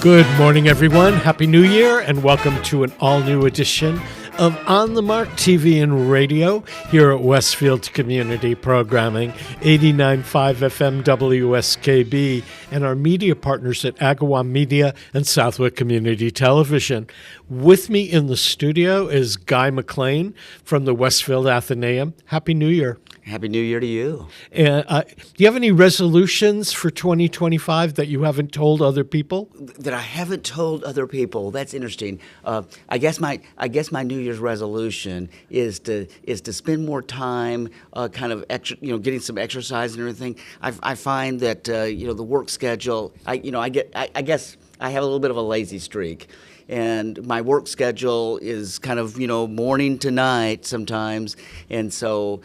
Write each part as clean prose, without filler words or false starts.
Good morning, everyone. Happy New Year, and welcome to an all-new edition of On the Mark TV and Radio here at Westfield Community Programming, 89.5 FM WSKB, and our media partners at Agawam Media and Southwick Community Television. With me in the studio is Guy McLain from the Westfield Athenaeum. Happy New Year. Happy New Year to you. And do you have any resolutions for 2025 that you haven't told other people? That I haven't told other people. That's interesting. I guess my New Year's resolution is to spend more time, kind of getting some exercise and everything. I find that the work schedule. I guess I have a little bit of a lazy streak. And my work schedule is kind of, morning to night sometimes. And so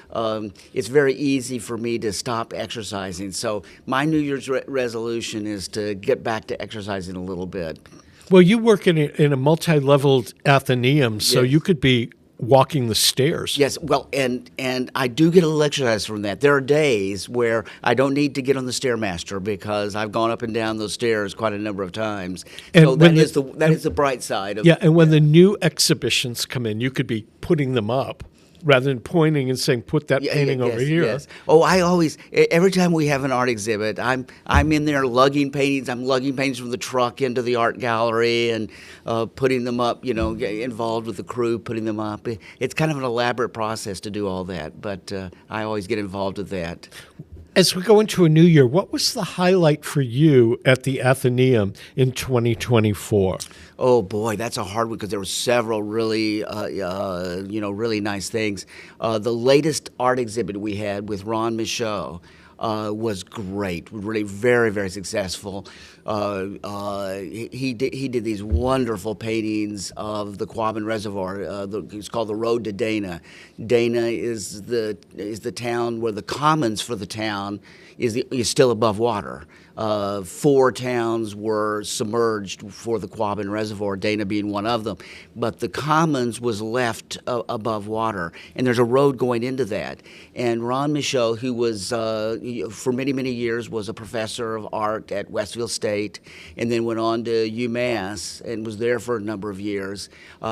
it's very easy for me to stop exercising. So my New Year's resolution is to get back to exercising a little bit. Well, you work in a multi-leveled Athenaeum, so Yes. you could be walking the stairs. Yes, well, and I do get a little exercise from that. There are days where I don't need to get on the Stairmaster because I've gone up and down those stairs quite a number of times. And So that is the bright side of Yeah, and when the new exhibitions come in, you could be putting them up rather than pointing and saying, put that painting over here. Yes. Oh, every time we have an art exhibit, I'm in there lugging paintings. I'm lugging paintings from the truck into the art gallery and putting them up, get involved with the crew, putting them up. It's kind of an elaborate process to do all that, but I always get involved with that. As we go into a new year, what was the highlight for you at the Athenaeum in 2024? Oh boy, that's a hard one because there were several really, really nice things. The latest art exhibit we had with Ron Michaud was great, really very, very successful. He did these wonderful paintings of the Quabbin Reservoir. It's called the Road to Dana. Dana is the town where the commons for the town is still above water. 4 towns were submerged for the Quabbin Reservoir, Dana being one of them. But the commons was left above water, and there's a road going into that. And Ron Michaud, who was, for many, many years, was a professor of art at Westfield State, and then went on to UMass and was there for a number of years,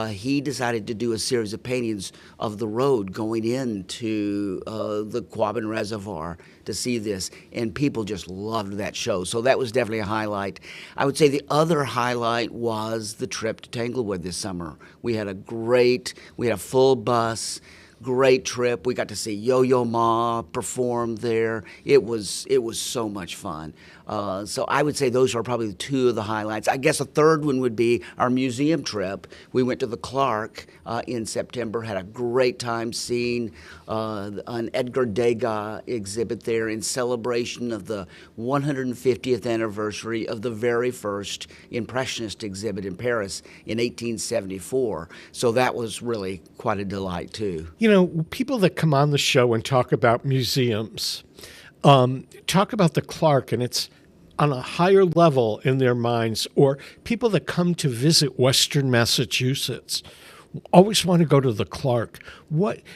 he decided to do a series of paintings of the road going into the Quabbin Reservoir to see this, and people just loved that show. So that was definitely a highlight. I would say the other highlight was the trip to Tanglewood this summer. We had a full bus, great trip. We got to see Yo-Yo Ma perform there. It was so much fun. So I would say those are probably 2 of the highlights. I guess a third one would be our museum trip. We went to the Clark in September, had a great time seeing an Edgar Degas exhibit there in celebration of the 150th anniversary of the very first Impressionist exhibit in Paris in 1874. So that was really quite a delight, too. People that come on the show and talk about museums, talk about the Clark, and it's on a higher level in their minds, or people that come to visit Western Massachusetts always want to go to the Clark.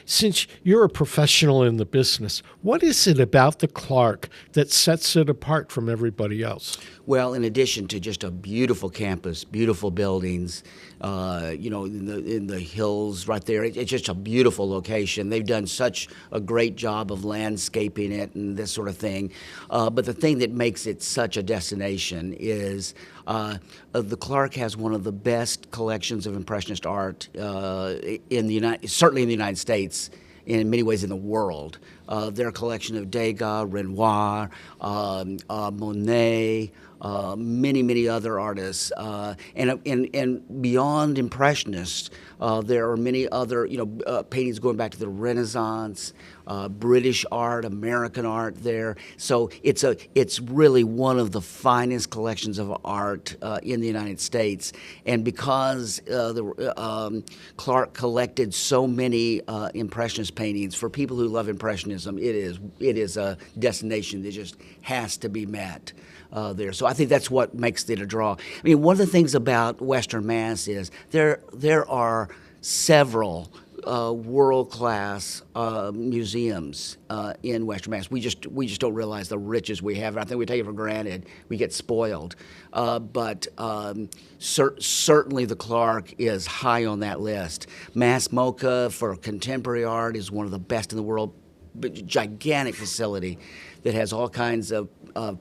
Since you're a professional in the business, what is it about the Clark that sets it apart from everybody else? Well, in addition to just a beautiful campus, beautiful buildings, in the hills right there, it's just a beautiful location. They've done such a great job of landscaping it and this sort of thing. But the thing that makes it such a destination is the Clark has one of the best collections of Impressionist art certainly in the United States, in many ways in the world. Their collection of Degas, Renoir, Monet, many, many other artists, and beyond Impressionists, there are many other paintings going back to the Renaissance, British art, American art there. So it's really one of the finest collections of art in the United States. And because Clark collected so many Impressionist paintings, for people who love Impressionism, it is a destination that just has to be met. There. So I think that's what makes it a draw. I mean, one of the things about Western Mass is there are several world-class museums in Western Mass. We just don't realize the riches we have. I think we take it for granted. We get spoiled. But certainly the Clark is high on that list. Mass MoCA for contemporary art is one of the best in the world. Gigantic facility that has all kinds of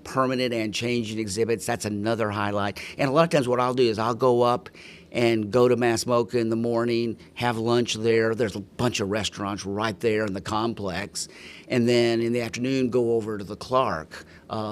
permanent and changing exhibits. That's another highlight. And a lot of times what I'll do is I'll go up and go to Mass MoCA in the morning, have lunch there. There's a bunch of restaurants right there in the complex. And then in the afternoon, go over to the Clark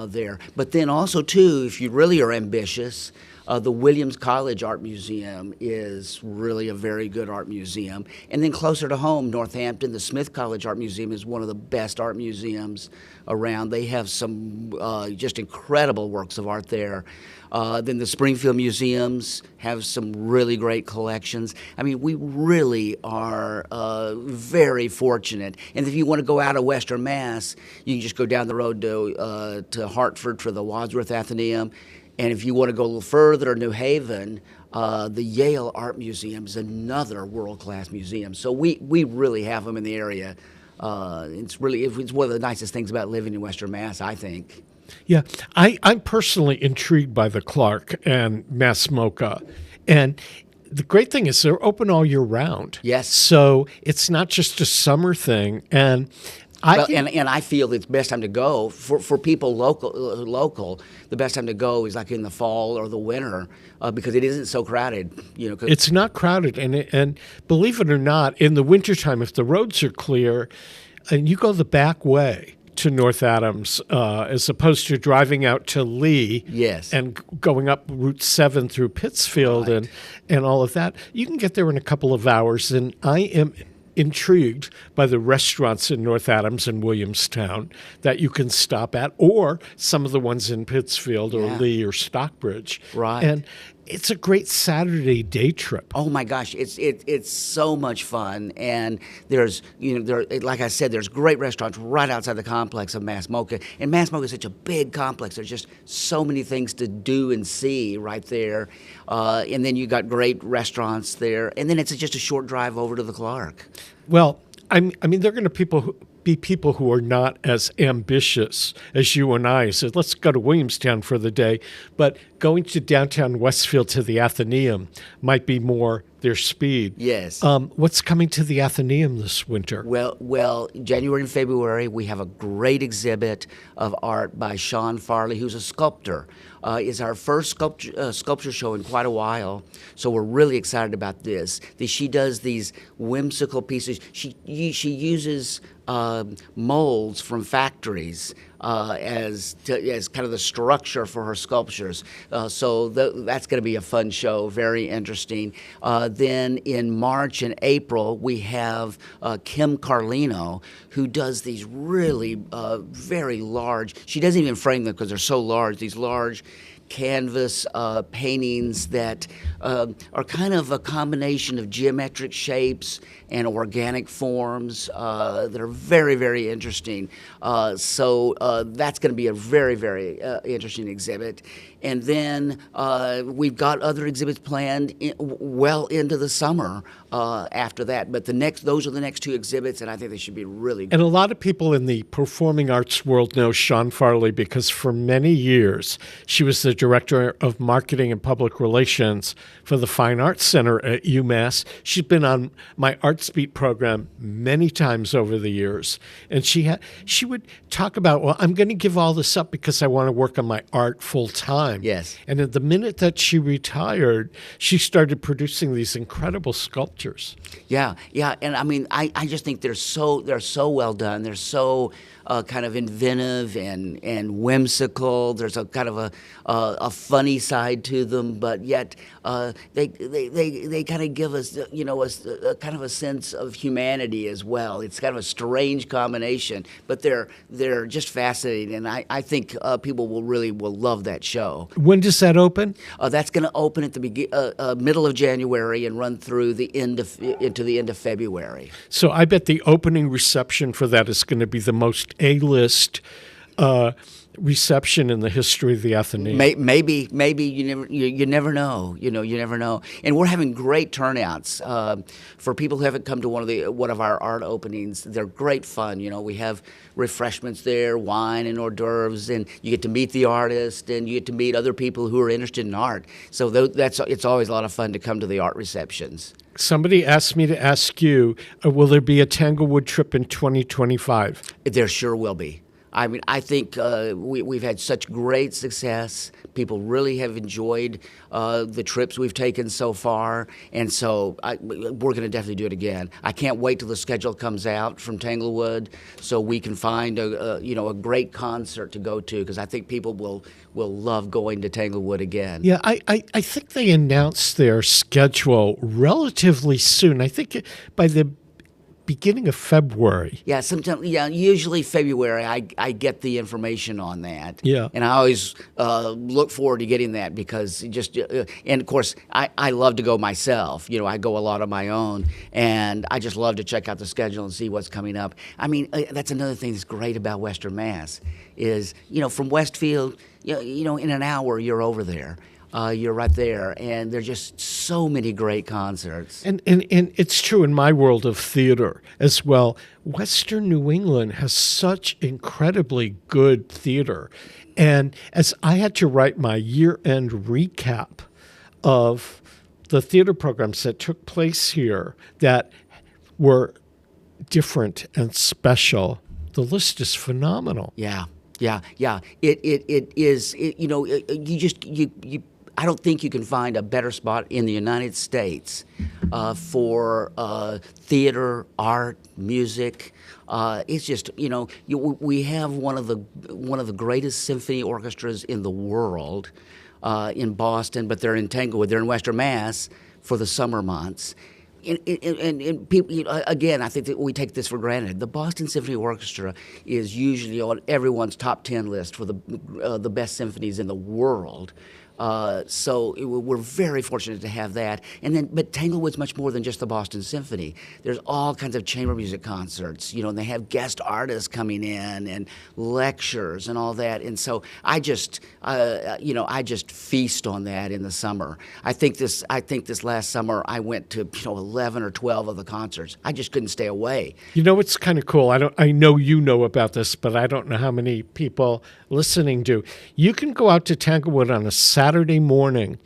there. But then also, too, if you really are ambitious, the Williams College Art Museum is really a very good art museum. And then closer to home, Northampton, the Smith College Art Museum is one of the best art museums around. They have some just incredible works of art there. Then the Springfield museums have some really great collections. I mean, we really are very fortunate. And if you want to go out of Western Mass, you can just go down the road to Hartford for the Wadsworth Athenaeum. And if you want to go a little further, New Haven, the Yale Art Museum is another world-class museum. So we really have them in the area. It's one of the nicest things about living in Western Mass, I think. Yeah, I'm personally intrigued by the Clark and Mass MoCA. And the great thing is they're open all year round. Yes. So it's not just a summer thing. And I feel it's the best time to go for people local. The best time to go is like in the fall or the winter because it isn't so crowded. It's not crowded, and believe it or not, in the wintertime, if the roads are clear, and you go the back way to North Adams, as opposed to driving out to Lee, yes, and going up Route 7 through Pittsfield, right, and all of that, you can get there in a couple of hours. And I am intrigued by the restaurants in North Adams and Williamstown that you can stop at, or some of the ones in Pittsfield or Lee or Stockbridge. Right. And it's a great Saturday day trip. Oh my gosh, it's so much fun, and there's like I said, there's great restaurants right outside the complex of Mass MoCA, and Mass MoCA is such a big complex. There's just so many things to do and see right there, and then you got great restaurants there, and then it's just a short drive over to the Clark. Well, I mean, they're going to be people who are not as ambitious as you and I said, let's go to Williamstown for the day. But going to downtown Westfield to the Athenaeum might be more their speed. Yes. What's coming to the Athenaeum this winter? Well, January and February, we have a great exhibit of art by Sean Farley, who's a sculptor. It's our first sculpture show in quite a while, so we're really excited about this. She does these whimsical pieces. She uses molds from factories as kind of the structure for her sculptures. So that's going to be a fun show, very interesting. Then in March and April, we have Kim Carlino, who does these really very large, she doesn't even frame them because they're so large, these large canvas paintings that are kind of a combination of geometric shapes and organic forms that are very, very interesting. So that's going to be a very, very interesting exhibit. And then we've got other exhibits planned well into the summer after that. But those are the next two exhibits, and I think they should be really good. And a lot of people in the performing arts world know Sean Farley because for many years she was the director of marketing and public relations for the Fine Arts Center at UMass. She's been on my Arts Beat program many times over the years. And she would talk about, well, I'm going to give all this up because I want to work on my art full time. Yes. And at the minute that she retired, she started producing these incredible sculptures. Yeah. And I mean, I just think they're so well done. They're so kind of inventive and whimsical. There's a kind of a funny side to them, but yet they kind of give us a kind of a sense of humanity as well. It's kind of a strange combination, but they're just fascinating, and I think people will love that show. When does that open? That's going to open at the middle of January and run through into the end of February. So I bet the opening reception for that is going to be the most A-list reception in the history of the Athenaeum. Maybe you never know. You never know. And we're having great turnouts for people who haven't come to one of our art openings. They're great fun. We have refreshments there, wine and hors d'oeuvres, and you get to meet the artist and you get to meet other people who are interested in art. So it's always a lot of fun to come to the art receptions. Somebody asked me to ask you, will there be a Tanglewood trip in 2025? There sure will be. I mean, I think we've had such great success. People really have enjoyed the trips we've taken so far, and so we're going to definitely do it again. I can't wait till the schedule comes out from Tanglewood so we can find a great concert to go to, because I think people will love going to Tanglewood again. Yeah, I think they announced their schedule relatively soon. I think by the beginning of February. Yeah, usually February I get the information on that. Yeah. And I always look forward to getting that, because and of course, I love to go myself. I go a lot on my own, and I just love to check out the schedule and see what's coming up. I mean, that's another thing that's great about Western Mass is, from Westfield, in an hour you're over there. You're right there, and there's just so many great concerts. And it's true in my world of theater as well. Western New England has such incredibly good theater. And as I had to write my year-end recap of the theater programs that took place here that were different and special, the list is phenomenal. Yeah. It is. I don't think you can find a better spot in the United States for theater, art, music. It's just we have one of the greatest symphony orchestras in the world in Boston, but they're in Tanglewood. They're in Western Mass for the summer months. And people, again, I think that we take this for granted. The Boston Symphony Orchestra is usually on everyone's top 10 list for the best symphonies in the world. So we're very fortunate to have that. But Tanglewood's much more than just the Boston Symphony. There's all kinds of chamber music concerts, and they have guest artists coming in and lectures and all that. And so I just feast on that in the summer. I think this last summer I went to 11 or 12 of the concerts. I just couldn't stay away. It's kind of cool. I know you know about this, but I don't know how many people listening do. You can go out to Tanglewood on a Saturday morning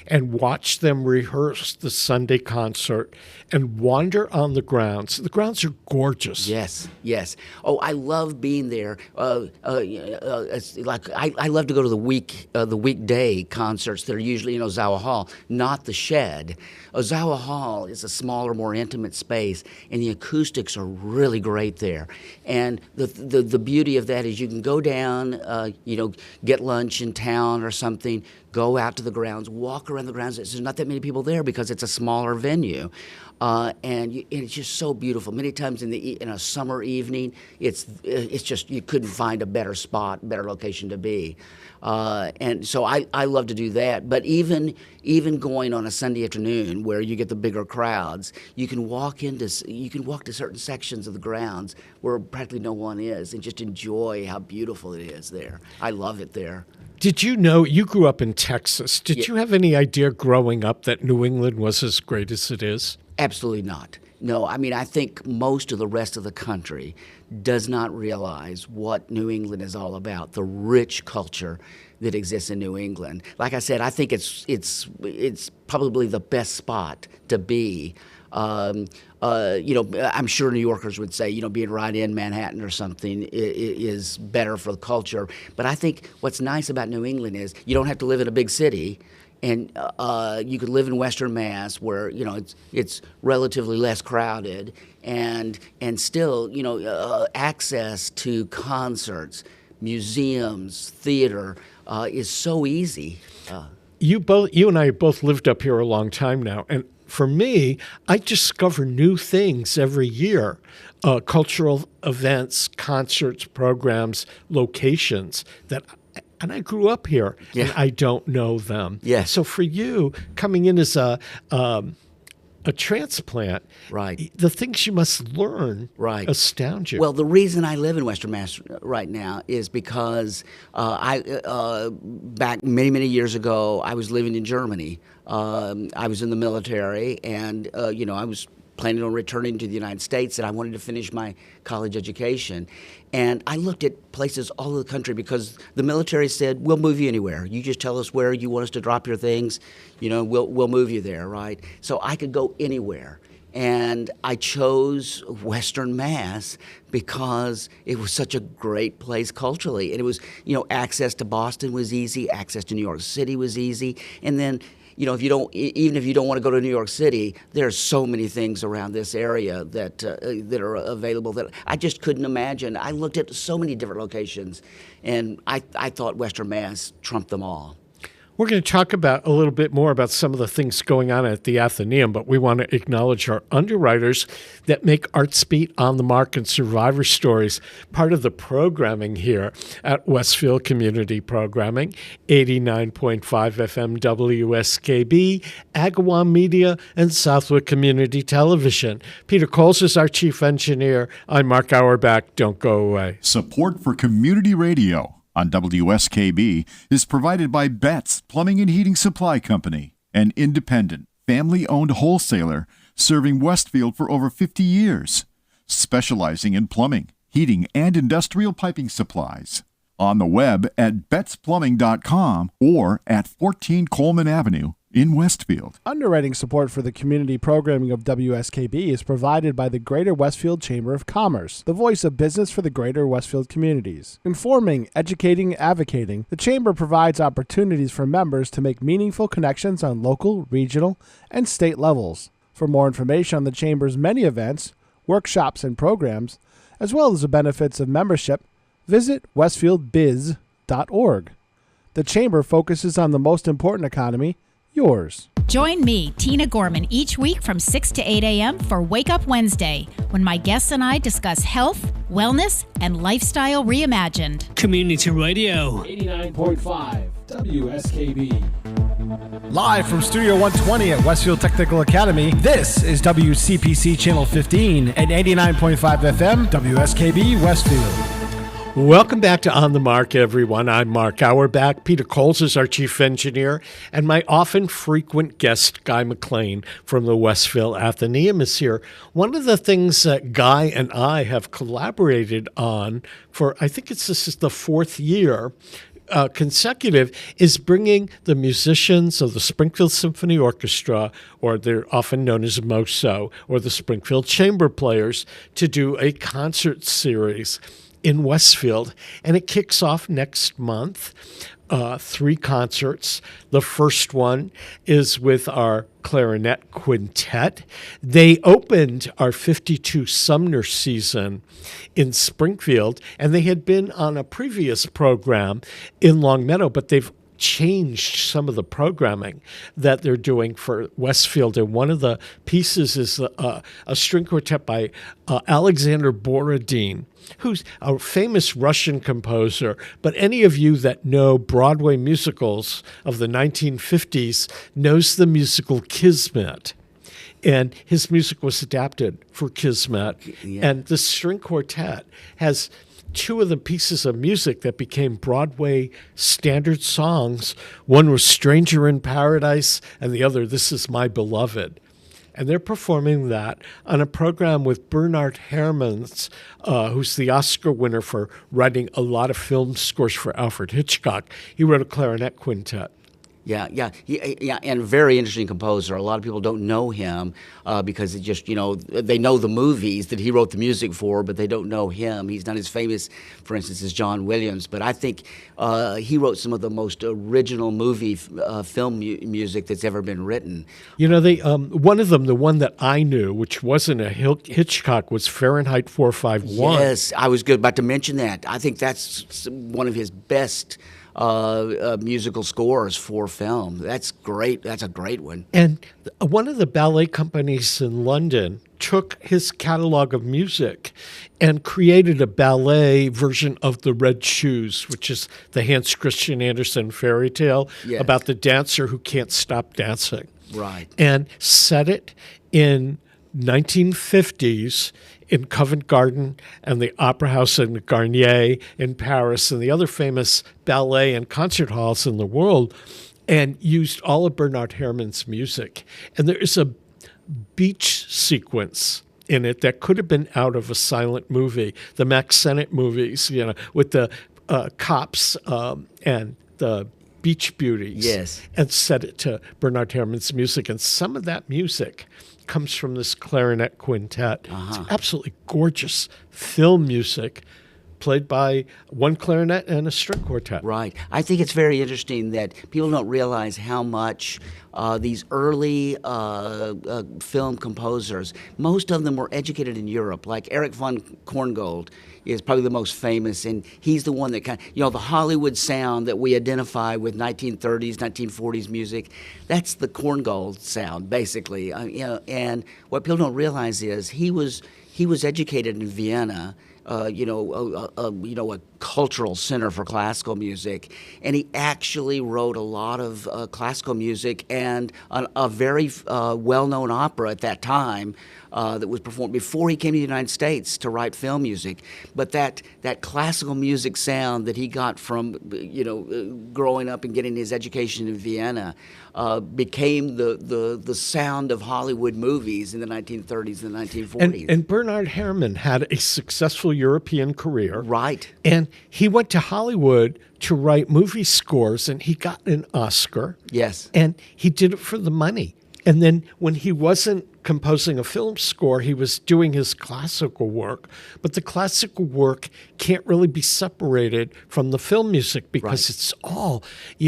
and watch them rehearse the Sunday concert and wander on the grounds. The grounds are gorgeous. Yes. Oh, I love being there. I love to go to the weekday concerts that are usually in Ozawa Hall, not the Shed. Ozawa Hall is a smaller, more intimate space, and the acoustics are really great there. And the beauty of that is you can go down, get lunch in town or something, go out to the grounds, walk around the grounds. There's not that many people there because it's a smaller venue. And it's just so beautiful. Many times in a summer evening, it's just you couldn't find a better spot, better location to be. And so I love to do that. But even going on a Sunday afternoon where you get the bigger crowds, you can walk to certain sections of the grounds where practically no one is, and just enjoy how beautiful it is there. I love it there. Did you know, you grew up in Texas. Did you have any idea growing up that New England was as great as it is? Absolutely not. No, I mean, I think most of the rest of the country does not realize what New England is all about, the rich culture that exists in New England. Like I said, I think it's probably the best spot to be. I'm sure New Yorkers would say, being right in Manhattan or something is better for the culture. But I think what's nice about New England is you don't have to live in a big city. And you could live in Western Mass, where it's relatively less crowded, and still access to concerts, museums, theater is so easy. You and I both lived up here a long time now, and for me, I discover new things every year. Cultural events, concerts, programs, locations and I grew up here, and I don't know them. Yeah. So for you, coming in as a a transplant, Right. the things you must learn Right. astound you. Well, the reason I live in Western Mass right now is because back many, many years ago, I was living in Germany. I was in the military, and I was planning on returning to the United States, and I wanted to finish my college education. And I looked at places all over the country because the military said, "We'll move you anywhere. You just tell us where you want us to drop your things. We'll move you there," right? So I could go anywhere. And I chose Western Mass because it was such a great place culturally. And it was, access to Boston was easy, access to New York City was easy. And then, if you don't, even if you don't want to go to New York City, there's so many things around this area that are available that I just couldn't imagine. I looked at so many different locations, and I thought Western Mass trumped them all. We're going to talk about a little bit more about some of the things going on at the Athenaeum, but we want to acknowledge our underwriters that make ArtsBeat, On the Mark, and Survivor Stories part of the programming here at Westfield Community Programming, 89.5 FM WSKB, Agawam Media, and Southwick Community Television. Peter Coles is our chief engineer. I'm Mark Auerbach. Don't go away. Support for community radio on WSKB is provided by Betts Plumbing and Heating Supply Company, an independent, family-owned wholesaler serving Westfield for over 50 years, specializing in plumbing, heating, and industrial piping supplies. On the web at bettsplumbing.com or at 14 Coleman Avenue in Westfield. Underwriting support for the community programming of WSKB is provided by the Greater Westfield Chamber of Commerce, the voice of business for the Greater Westfield communities. Informing, educating, advocating, the Chamber provides opportunities for members to make meaningful connections on local, regional, and state levels. For more information on the Chamber's many events, workshops, and programs, as well as the benefits of membership, visit westfieldbiz.org. The Chamber focuses on the most important economy, yours. Join me, Tina Gorman, each week from 6 to 8 a.m. for Wake Up Wednesday, when my guests and I discuss health, wellness, and lifestyle reimagined. Community Radio. 89.5 WSKB. Live from Studio 120 at Westfield Technical Academy, this is WCPC Channel 15 and 89.5 FM WSKB Westfield. Welcome back to On the Mark, everyone. I'm Mark Auerbach. Peter Coles is our chief engineer, and my often frequent guest, Guy McLain from the Westfield Athenaeum, is here. One of the things that Guy and I have collaborated on for, I think this is the fourth year consecutive, is bringing the musicians of the Springfield Symphony Orchestra, or they're often known as MOSO, or the Springfield Chamber Players, to do a concert series in Westfield, and it kicks off next month. 3 concerts. The first one is with our clarinet quintet. They opened our 52 Sumner season in Springfield, and they had been on a previous program in Long Meadow, but they've changed some of the programming that they're doing for Westfield. And one of the pieces is a string quartet by Alexander Borodin, who's a famous Russian composer. But any of you that know Broadway musicals of the 1950s knows the musical Kismet. And his music was adapted for Kismet. Yeah. And the string quartet has 2 of the pieces of music that became Broadway standard songs. One was Stranger in Paradise, and the other, This Is My Beloved. And they're performing that on a program with Bernard Herrmann, who's the Oscar winner for writing a lot of film scores for Alfred Hitchcock. He wrote a clarinet quintet. Yeah, and very interesting composer. A lot of people don't know him because it just, they know the movies that he wrote the music for, but they don't know him. He's not as famous, for instance, as John Williams, but I think he wrote some of the most original movie film music that's ever been written. One of them, the one that I knew, which wasn't a Hitchcock, was Fahrenheit 451. Yes, I was about to mention that. I think that's one of his best musical scores for film. That's great. That's a great one. And one of the ballet companies in London took his catalog of music and created a ballet version of The Red Shoes, which is the Hans Christian Andersen fairy tale Yes. about the dancer who can't stop dancing. Right. And set it in 1950s in Covent Garden and the Opera House in Garnier in Paris and the other famous ballet and concert halls in the world, and used all of Bernard Herrmann's music. And there is a beach sequence in it that could have been out of a silent movie, the Max Sennett movies, with the cops and the Beach Beauties. Yes. And set it to Bernard Herrmann's music. And some of that music comes from this clarinet quintet. It's absolutely gorgeous film music played by one clarinet and a string quartet. Right. I think it's very interesting that people don't realize how much these early film composers, most of them were educated in Europe. Like Erich von Korngold is probably the most famous, and he's the one that the Hollywood sound that we identify with 1930s, 1940s music, that's the Korngold sound, basically. And what people don't realize is he was educated in Vienna, a cultural center for classical music, and he actually wrote a lot of classical music and a very well-known opera at that time that was performed before he came to the United States to write film music. But that classical music sound that he got from growing up and getting his education in Vienna became the sound of Hollywood movies in the 1930s and the 1940s. And Bernard Herrmann had a successful European career. Right. And he went to Hollywood to write movie scores, and he got an Oscar. Yes. And he did it for the money. And then when he wasn't composing a film score, he was doing his classical work. But the classical work can't really be separated from the film music because it's all,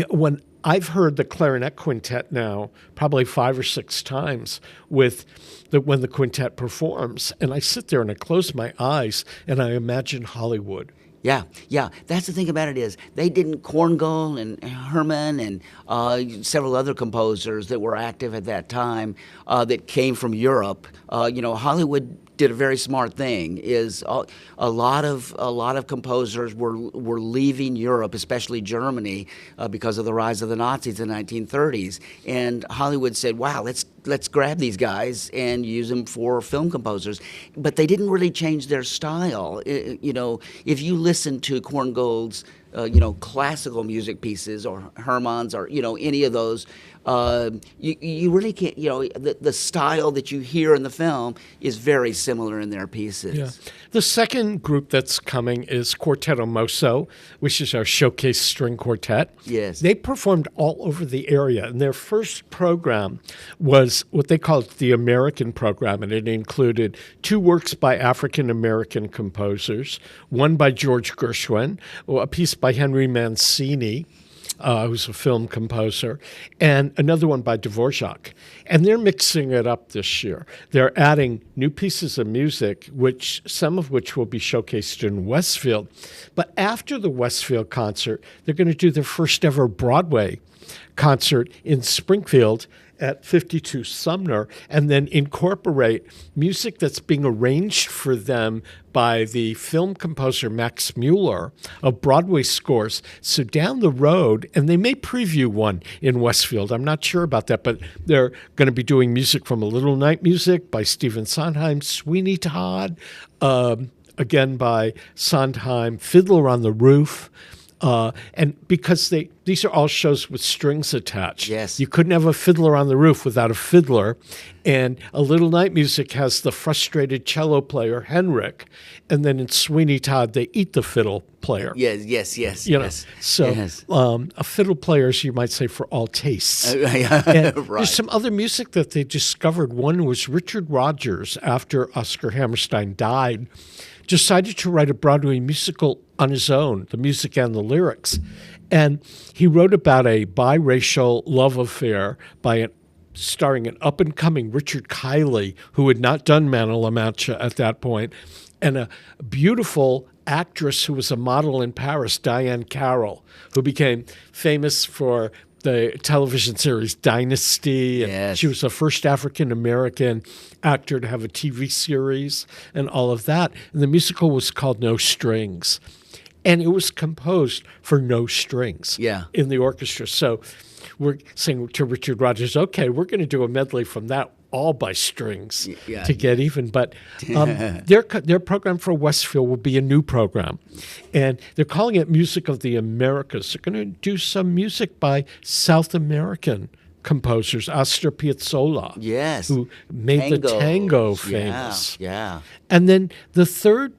when I've heard the clarinet quintet now probably 5 or 6 times when the quintet performs, and I sit there and I close my eyes and I imagine Hollywood. Yeah. That's the thing about it is they didn't Korngold and Herrmann and several other composers that were active at that time that came from Europe. Hollywood did a very smart thing. Is a lot of composers were leaving Europe, especially Germany, because of the rise of the Nazis in the 1930s. And Hollywood said, "Wow, let's grab these guys and use them for film composers." But they didn't really change their style. If you listen to Korngold's classical music pieces or Herrmann's or any of those, you really can't. The style that you hear in the film is very similar in their pieces. Yeah. The second group that's coming is Quartetto Mosso, which is our showcase string quartet. Yes. They performed all over the area, and their first program was what they called the American program, and it included 2 works by African-American composers, one by George Gershwin, a piece by Henry Mancini, who's a film composer, and another one by Dvorak. And they're mixing it up this year. They're adding new pieces of music, some of which will be showcased in Westfield. But after the Westfield concert, they're going to do their first ever Broadway concert in Springfield at 52 Sumner, and then incorporate music that's being arranged for them by the film composer Max Mueller of Broadway scores. So down the road, and they may preview one in Westfield, I'm not sure about that, but they're going to be doing music from A Little Night Music by Stephen Sondheim, Sweeney Todd, again by Sondheim, Fiddler on the Roof. And because these are all shows with strings attached. Yes. You couldn't have a Fiddler on the Roof without a fiddler. And A Little Night Music has the frustrated cello player, Henrik. And then in Sweeney Todd, they eat the fiddle player. Yes. So Yes. A fiddle player is, you might say, for all tastes. Right. There's some other music that they discovered. One was Richard Rodgers, after Oscar Hammerstein died, decided to write a Broadway musical on his own, the music and the lyrics. And he wrote about a biracial love affair starring an up-and-coming Richard Kiley, who had not done Man of La Mancha at that point, and a beautiful actress who was a model in Paris, Diane Carroll, who became famous for the television series Dynasty. And Yes. she was the first African-American actor to have a TV series and all of that. And the musical was called No Strings. And it was composed for no strings in the orchestra. So we're saying to Richard Rodgers, okay, we're going to do a medley from that all by strings to get even. But their program for Westfield will be a new program. And they're calling it Music of the Americas. They're going to do some music by South American composers, Astor Piazzolla, who made the tango famous. And then the third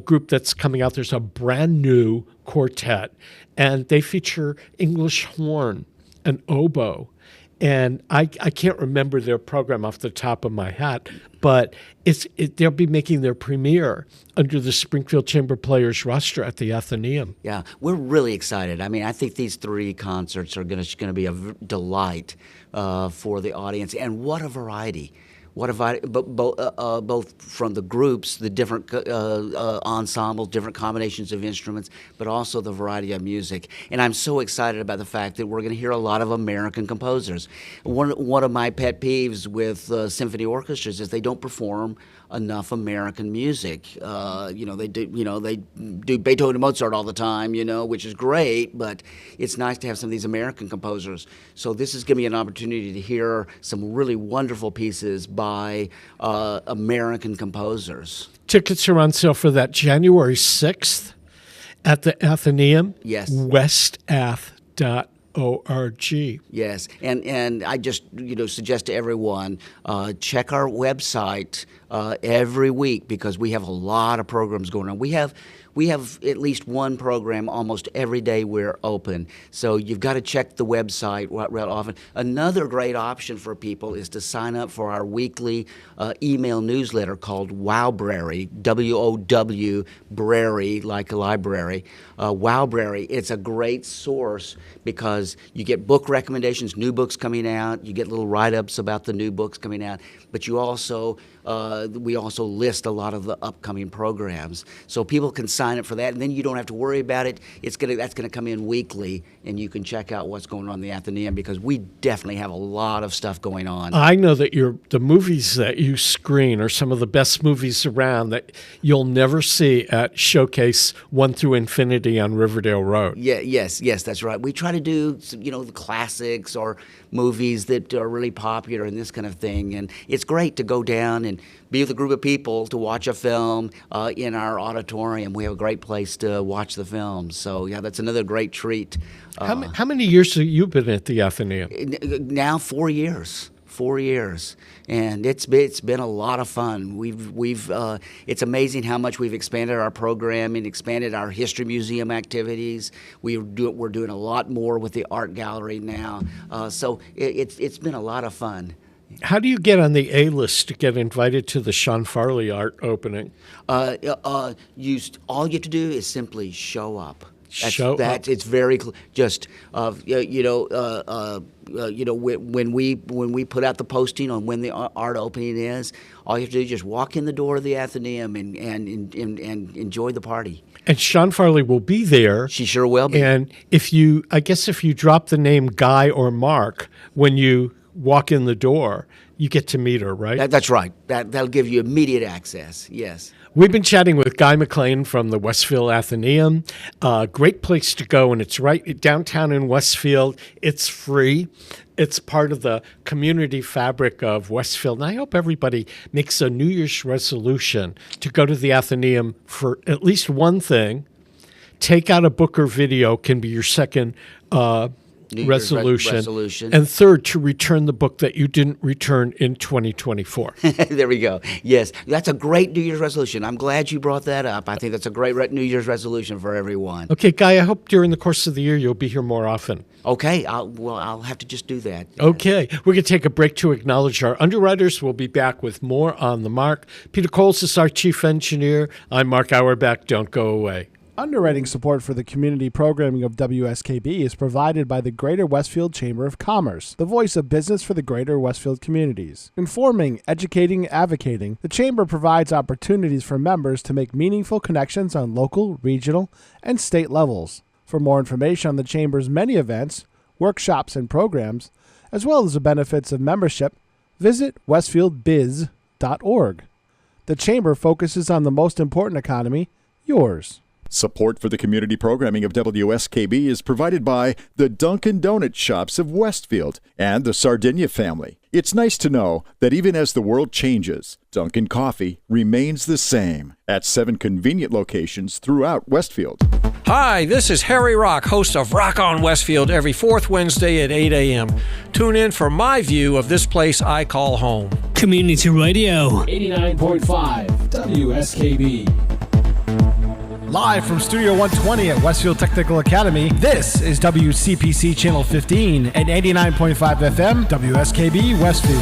group that's coming out, there's a brand new quartet, and they feature English horn and oboe. And I can't remember their program off the top of my hat, but they'll be making their premiere under the Springfield Chamber Players roster at the Athenaeum. Yeah, we're really excited. I mean, I think these 3 concerts are going to be a delight for the audience, and what a variety. What if both from the groups, the different ensembles, different combinations of instruments, but also the variety of music. And I'm so excited about the fact that we're going to hear a lot of American composers. One of my pet peeves with symphony orchestras is they don't perform enough American music. They do Beethoven and Mozart all the time, which is great, but it's nice to have some of these American composers. So this is going to be an opportunity to hear some really wonderful pieces by American composers. Tickets are on sale for that January 6th at the Athenaeum. Yes. Westath.org. Yes, and I just suggest to everyone check our website every week, because we have a lot of programs going on. We have at least one program almost every day we're open. So you've got to check the website real often. Another great option for people is to sign up for our weekly email newsletter called Wowbrary, W-O-W, Brary, like a library. Wowbrary, it's a great source because you get book recommendations, new books coming out, you get little write-ups about the new books coming out, but we also list a lot of the upcoming programs. So people can sign up for that, and then you don't have to worry about it. That's going to come in weekly, and you can check out what's going on in the Athenaeum, because we definitely have a lot of stuff going on. I know that the movies that you screen are some of the best movies around that you'll never see at Showcase 1 through Infinity on Riverdale Road. Yes, that's right. We try to do, the classics or movies that are really popular and this kind of thing, and it's great to go down and be with a group of people to watch a film in our auditorium. We have a great place to watch the film. So, yeah, that's another great treat. How many years have you been at the Athenaeum? Now 4 years. 4 years, and it's been a lot of fun. It's amazing how much we've expanded our programming, expanded our history museum activities. We're doing a lot more with the art gallery now. So it's been a lot of fun. How do you get on the A-list to get invited to the Sean Farley art opening? All you have to do is simply show up. It's very just when we put out the posting on when the art opening is, all you have to do is just walk in the door of the Athenaeum and enjoy the party. And Sean Farley will be there. She sure will be. And if you drop the name Guy or Mark when you walk in the door, you get to meet her, right? That's right. That'll give you immediate access. Yes. We've been chatting with Guy McLain from the Westfield Athenaeum. Great place to go, and it's right downtown in Westfield. It's free. It's part of the community fabric of Westfield. And I hope everybody makes a New Year's resolution to go to the Athenaeum for at least one thing. Take out a book or video can be your second resolution. And third, to return the book that you didn't return in 2024. There we go. Yes, that's a great New Year's resolution. I'm glad you brought that up. I think that's a great New Year's resolution for everyone. Okay, Guy, I hope during the course of the year you'll be here more often. Okay, I'll have to just do that. Okay, we're going to take a break to acknowledge our underwriters. We'll be back with more on The Mark. Peter Coles is our chief engineer. I'm Mark Auerbach. Don't go away. Underwriting support for the community programming of WSKB is provided by the Greater Westfield Chamber of Commerce, the voice of business for the Greater Westfield communities. Informing, educating, advocating, the Chamber provides opportunities for members to make meaningful connections on local, regional, and state levels. For more information on the Chamber's many events, workshops, and programs, as well as the benefits of membership, visit westfieldbiz.org. The Chamber focuses on the most important economy, yours. Support for the community programming of WSKB is provided by the Dunkin' Donut Shops of Westfield and the Sardinia family. It's nice to know that even as the world changes, Dunkin' Coffee remains the same at 7 convenient locations throughout Westfield. Hi, this is Harry Rock, host of Rock on Westfield every fourth Wednesday at 8 a.m. Tune in for my view of this place I call home. Community Radio 89.5 WSKB. Live from Studio 120 at Westfield Technical Academy, this is WCPC Channel 15 at 89.5 FM, WSKB Westfield.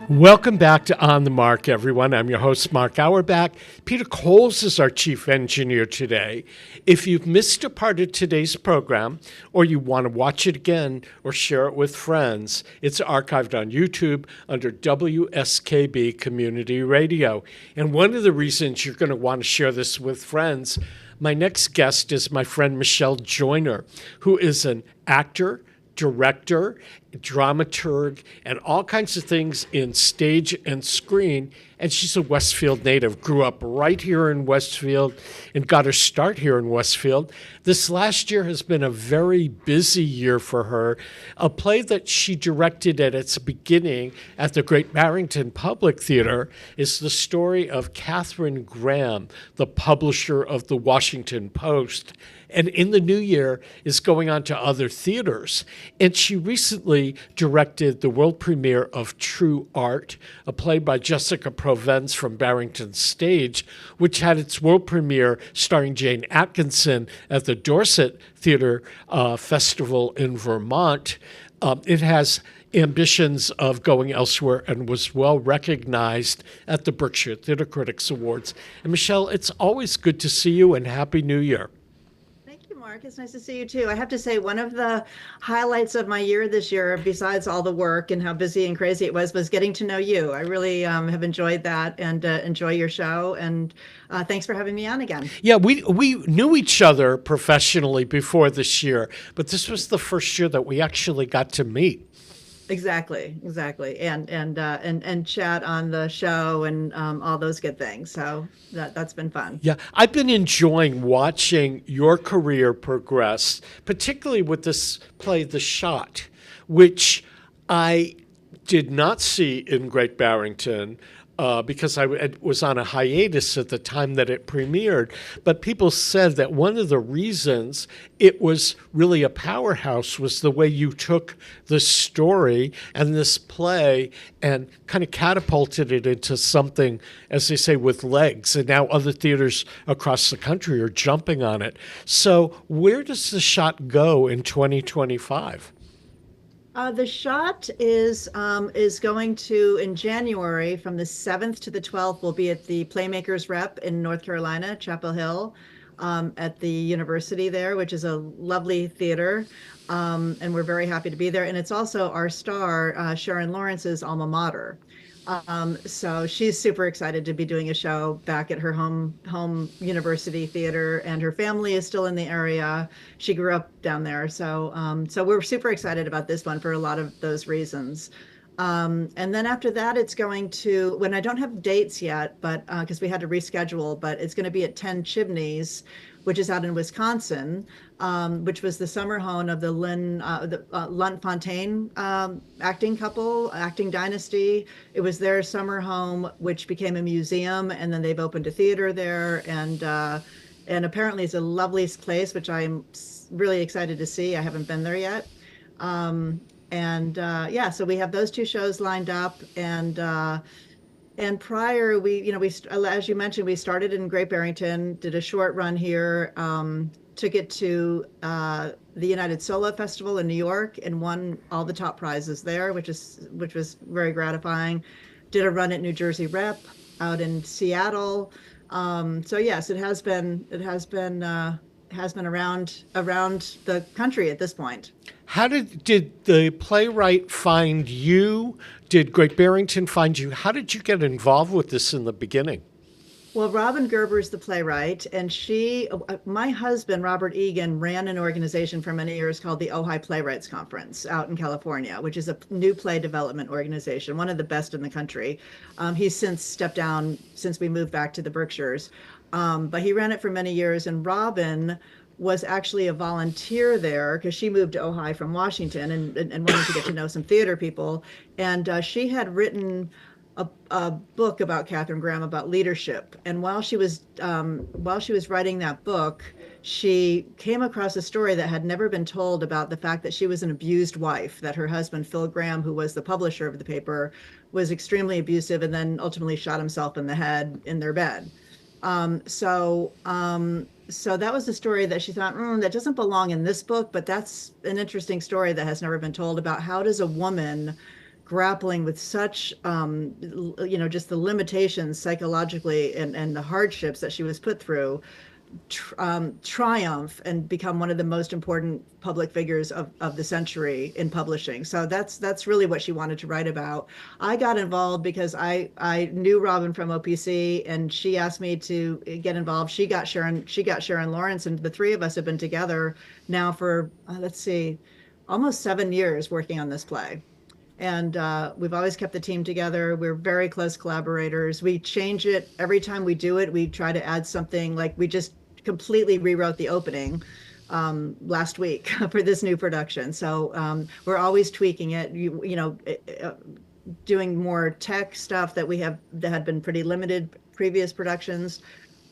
Welcome back to On the Mark, everyone. I'm your host, Mark Auerbach. Peter Coles is our chief engineer today. If you've missed a part of today's program, or you want to watch it again or share it with friends, it's archived on YouTube under WSKB Community Radio. And one of the reasons you're going to want to share this with friends, my next guest is my friend Michelle Joyner, who is an actor, director, dramaturg, and all kinds of things in stage and screen. And she's a Westfield native, grew up right here in Westfield and got her start here in Westfield. This last year has been a very busy year for her. A play that she directed at its beginning at the Great Barrington Public Theater is the story of Katharine Graham, the publisher of the Washington Post, and in the new year is going on to other theaters. And she recently directed the world premiere of True Art, a play by Jessica Provence from Barrington Stage, which had its world premiere starring Jane Atkinson at the Dorset Theater Festival in Vermont. It has ambitions of going elsewhere and was well recognized at the Berkshire Theater Critics Awards. And Michelle, it's always good to see you, and Happy New Year. Mark, it's nice to see you too. I have to say, one of the highlights of my year this year, besides all the work and how busy and crazy it was getting to know you. I really have enjoyed that and enjoy your show. And thanks for having me on again. Yeah, we knew each other professionally before this year, but this was the first year that we actually got to meet. Exactly, and chat on the show and all those good things. So that's been fun. Yeah, I've been enjoying watching your career progress, particularly with this play, The Shot, which I did not see in Great Barrington. Because I was on a hiatus at the time that it premiered. But people said that one of the reasons it was really a powerhouse was the way you took the story and this play and kind of catapulted it into something, as they say, with legs. And now other theaters across the country are jumping on it. So where does The Shot go in 2025? The Shot is going to, in January, from the 7th to the 12th, we'll be at the Playmakers Rep in North Carolina, Chapel Hill, at the university there, which is a lovely theater. And we're very happy to be there. And it's also our star, Sharon Lawrence's alma mater. So she's super excited to be doing a show back at her home university theater, and her family is still in the area. She grew up down there. So we're super excited about this one for a lot of those reasons. And then after that, it's going to, when I don't have dates yet, but because we had to reschedule, but it's going to be at 10 Chimneys, which is out in Wisconsin, which was the summer home of the Lunt Fontaine acting couple, acting dynasty. It was their summer home, which became a museum, and then they've opened a theater there, and apparently it's a lovely place, which I'm really excited to see. I haven't been there yet. So we have those two shows lined up, and prior, we as you mentioned, we started in Great Barrington, did a short run here, took it to the United Solo Festival in New York, and won all the top prizes there, which was very gratifying. Did a run at New Jersey Rep, out in Seattle, So yes, has been around the country at this point. How did the playwright find you? Did Great Barrington find you? How did you get involved with this in the beginning? Well, Robin Gerber is the playwright, and my husband, Robert Egan, ran an organization for many years called the Ojai Playwrights Conference out in California, which is a new play development organization, one of the best in the country. He's since stepped down since we moved back to the Berkshires, but he ran it for many years, and Robin was actually a volunteer there because she moved to Ojai from Washington and wanted to get to know some theater people. And she had written a book about Katharine Graham about leadership. And while she was writing that book, she came across a story that had never been told about the fact that she was an abused wife, that her husband, Phil Graham, who was the publisher of the paper, was extremely abusive and then ultimately shot himself in the head in their bed. So that was the story that she thought, that doesn't belong in this book, but that's an interesting story that has never been told about how does a woman grappling with such, just the limitations psychologically and the hardships that she was put through, triumph and become one of the most important public figures of the century in publishing. So that's really what she wanted to write about. I got involved because I knew Robin from OPC, and she asked me to get involved. She got Sharon Lawrence, and the three of us have been together now for almost 7 years working on this play. And we've always kept the team together. We're very close collaborators. We change it every time we do it. We try to add something. Like we just completely rewrote the opening last week for this new production. So we're always tweaking it. Doing more tech stuff that had been pretty limited previous productions.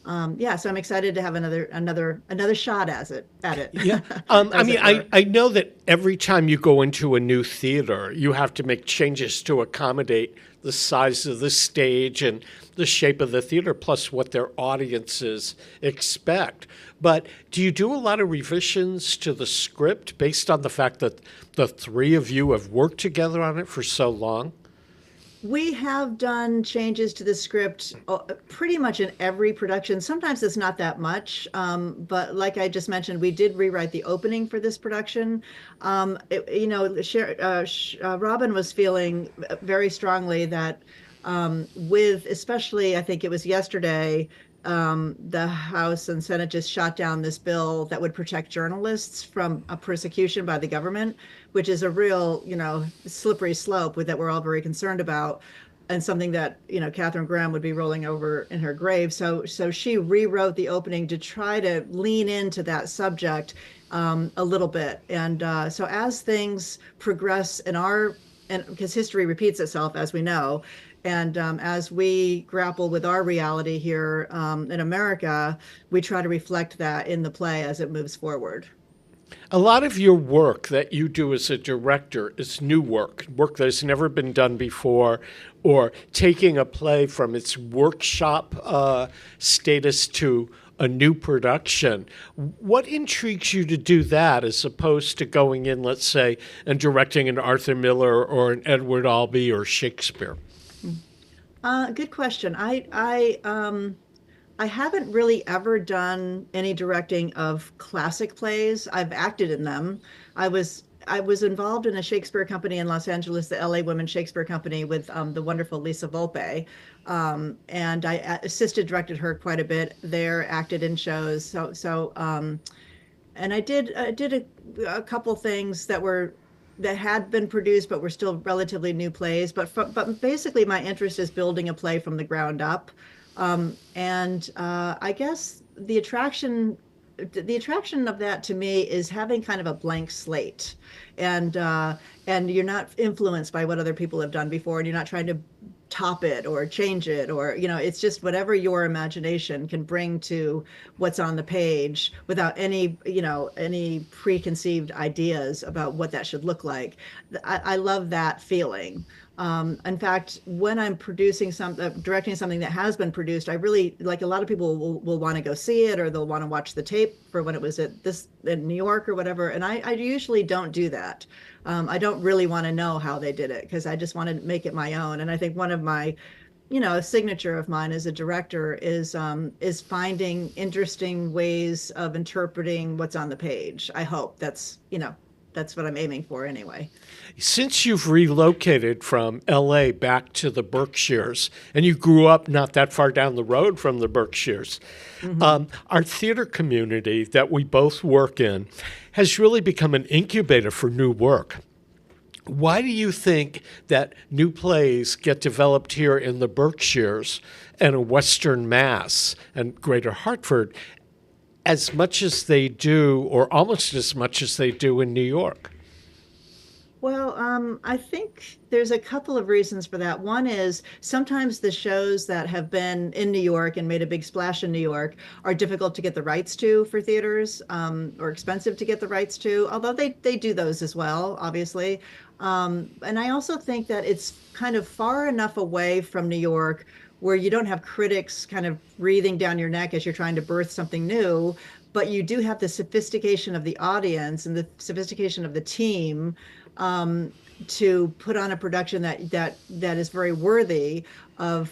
So I'm excited to have another shot at it. Yeah. I know that every time you go into a new theater, you have to make changes to accommodate the size of the stage and the shape of the theater, plus what their audiences expect. But do you do a lot of revisions to the script based on the fact that the three of you have worked together on it for so long? We have done changes to the script pretty much in every production. Sometimes it's not that much, but like I just mentioned, we did rewrite the opening for this production. Robin was feeling very strongly that especially I think it was yesterday, the House and Senate just shot down this bill that would protect journalists from a persecution by the government, which is a real, slippery slope that we're all very concerned about, and something that, Katharine Graham would be rolling over in her grave. So she rewrote the opening to try to lean into that subject a little bit. And so as things progress because history repeats itself, as we know, and as we grapple with our reality here in America, we try to reflect that in the play as it moves forward. A lot of your work that you do as a director is new work that has never been done before, or taking a play from its workshop status to a new production. What intrigues you to do that as opposed to going in, let's say, and directing an Arthur Miller or an Edward Albee or Shakespeare? Good question. I haven't really ever done any directing of classic plays. I've acted in them. I was involved in a Shakespeare company in Los Angeles, the LA Women Shakespeare Company, with the wonderful Lisa Volpe, and I directed her quite a bit there, acted in shows. And I did a couple things that had been produced but were still relatively new plays. But basically, my interest is building a play from the ground up. I guess the attraction of that to me is having kind of a blank slate, and you're not influenced by what other people have done before, and you're not trying to top it or change it, or it's just whatever your imagination can bring to what's on the page without any preconceived ideas about what that should look like. I love that feeling. In fact, when I'm directing something that has been produced, I really, like, a lot of people will want to go see it, or they'll want to watch the tape for when it was in New York or whatever. And I usually don't do that. I don't really want to know how they did it, because I just want to make it my own. And I think one of my a signature of mine as a director is finding interesting ways of interpreting what's on the page. I hope that's what I'm aiming for anyway. Since you've relocated from LA back to the Berkshires, and you grew up not that far down the road from the Berkshires, our theater community that we both work in has really become an incubator for new work. Why do you think that new plays get developed here in the Berkshires and in Western Mass and Greater Hartford as much as they do, or almost as much as they do in New York? Well, I think there's a couple of reasons for that. One is sometimes the shows that have been in New York and made a big splash in New York are difficult to get the rights to for theaters, or expensive to get the rights to, although they do those as well, obviously. And I also think that it's kind of far enough away from New York where you don't have critics kind of breathing down your neck as you're trying to birth something new, but you do have the sophistication of the audience and the sophistication of the team, to put on a production that is very worthy of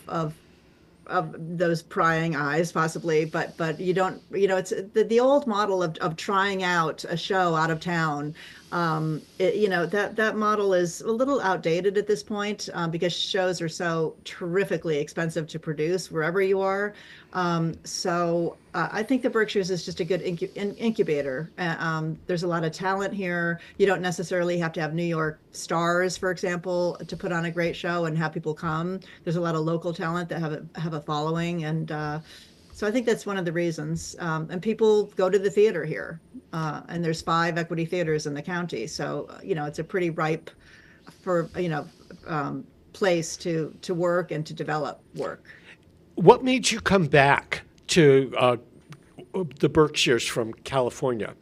those prying eyes, possibly, but you don't, it's the old model of trying out a show out of town. That model is a little outdated at this point, because shows are so terrifically expensive to produce wherever you are. So I think the Berkshires is just a good incubator. There's a lot of talent here. You don't necessarily have to have New York stars, for example, to put on a great show and have people come. There's a lot of local talent that have a following, and so I think that's one of the reasons. And people go to the theater here, and there's 5 equity theaters in the county, so it's a pretty ripe for place to work and to develop work. What made you come back to the Berkshires from California?